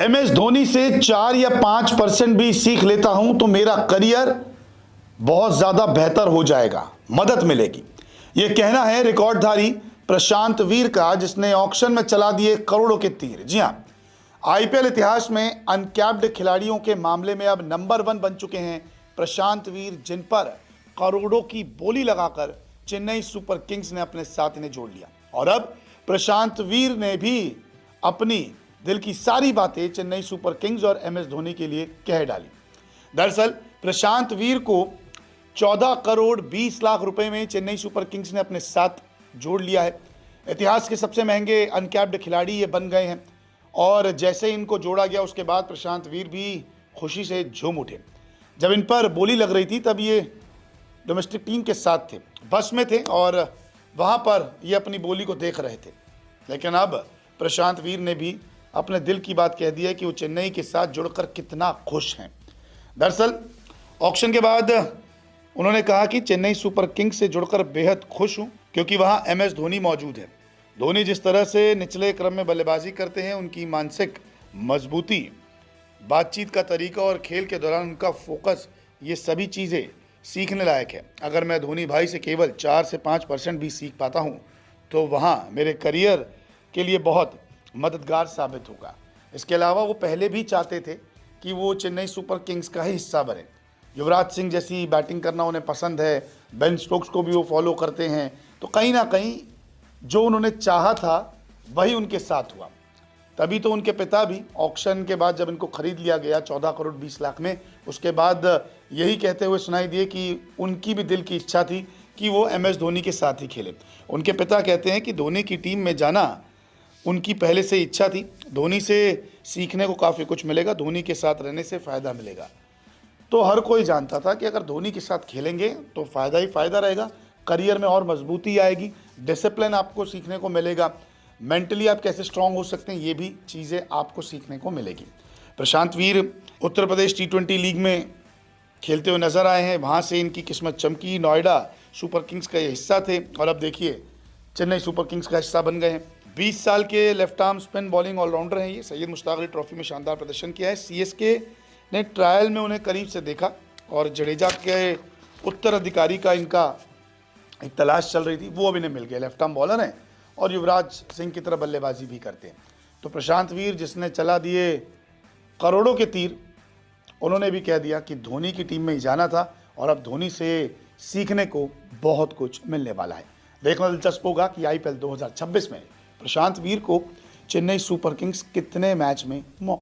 MS Dhoni से 4 या 5% भी सीख लेता हूं तो मेरा करियर बहुत ज्यादा बेहतर हो जाएगा, मदद मिलेगी। यह कहना है रिकॉर्डधारी प्रशांत वीर का, जिसने ऑक्शन में चला दिए करोड़ों के तीर। जी हां, IPL इतिहास में अनकैप्ड खिलाड़ियों के मामले में अब नंबर 1 बन चुके हैं प्रशांत वीर, जिन पर करोड़ों की बोली लगाकर चेन्नई सुपर किंग्स ने अपने साथ इन्हें जोड़ लिया। और अब प्रशांत वीर ने भी अपनी दिल की सारी बातें चेन्नई सुपर किंग्स और MS धोनी के लिए कह डाली। दरअसल प्रशांत वीर को 14 करोड़ 20 लाख रुपए में चेन्नई सुपर किंग्स ने अपने साथ जोड़ लिया है। इतिहास के सबसे महंगे अनकैप्ड खिलाड़ी ये बन गए हैं और जैसे इनको जोड़ा गया उसके बाद प्रशांत वीर भी खुशी से झूम उठे। जब इन पर बोली लग रही थी तब ये डोमेस्टिक टीम के साथ थे, बस में थे और वहाँ पर ये अपनी बोली को देख रहे थे। लेकिन अब प्रशांत वीर ने भी अपने दिल की बात कह दी है कि वो चेन्नई के साथ जुड़कर कितना खुश हैं। दरअसल ऑक्शन के बाद उन्होंने कहा कि चेन्नई सुपर किंग्स से जुड़कर बेहद खुश हूं क्योंकि वहां MS धोनी मौजूद है। धोनी जिस तरह से निचले क्रम में बल्लेबाजी करते हैं, उनकी मानसिक मजबूती, बातचीत का तरीका और खेल के दौरान उनका फोकस, ये सभी चीज़ें सीखने लायक है। अगर मैं धोनी भाई से केवल 4 से 5% भी सीख पाता हूँ तो वहाँ मेरे करियर के लिए बहुत मददगार साबित होगा। इसके अलावा वो पहले भी चाहते थे कि वो चेन्नई सुपर किंग्स का ही हिस्सा बने। युवराज सिंह जैसी बैटिंग करना उन्हें पसंद है, बेन स्टोक्स को भी वो फॉलो करते हैं, तो कहीं ना कहीं जो उन्होंने चाहा था वही उनके साथ हुआ। तभी तो उनके पिता भी ऑक्शन के बाद जब इनको खरीद लिया गया 14 करोड़ 20 लाख में, उसके बाद यही कहते हुए सुनाई दिए कि उनकी भी दिल की इच्छा थी कि वो MS धोनी के साथ ही खेले। उनके पिता कहते हैं कि धोनी की टीम में जाना उनकी पहले से इच्छा थी। धोनी से सीखने को काफ़ी कुछ मिलेगा, धोनी के साथ रहने से फ़ायदा मिलेगा। तो हर कोई जानता था कि अगर धोनी के साथ खेलेंगे तो फ़ायदा ही फ़ायदा रहेगा, करियर में और मजबूती आएगी, डिसिप्लिन आपको सीखने को मिलेगा, मेंटली आप कैसे स्ट्रांग हो सकते हैं ये भी चीज़ें आपको सीखने को मिलेगी। प्रशांत वीर उत्तर प्रदेश T20 लीग में खेलते हुए नजर आए हैं, वहाँ से इनकी किस्मत चमकी। नोएडा सुपर किंग्स का ये हिस्सा थे और अब देखिए चेन्नई सुपर किंग्स का हिस्सा बन गए हैं। 20 साल के left arm spin bowling all rounder हैं ये। सैयद मुश्ताक अली ट्रॉफी में शानदार प्रदर्शन किया है। CSK ने ट्रायल में उन्हें करीब से देखा और जडेजा के उत्तराधिकारी का इनका एक तलाश चल रही थी, वो अब इन्हें मिल गया। लेफ्ट आर्म बॉलर हैं और युवराज सिंह की तरह बल्लेबाजी भी करते हैं। तो प्रशांत वीर जिसने चला दिए करोड़ों के तीर, उन्होंने भी कह दिया कि धोनी की टीम में ही जाना था और अब धोनी से सीखने को बहुत कुछ मिलने वाला है। देखना दिलचस्प होगा कि IPL 2026 में प्रशांत वीर को चेन्नई सुपर किंग्स कितने मैच में मौका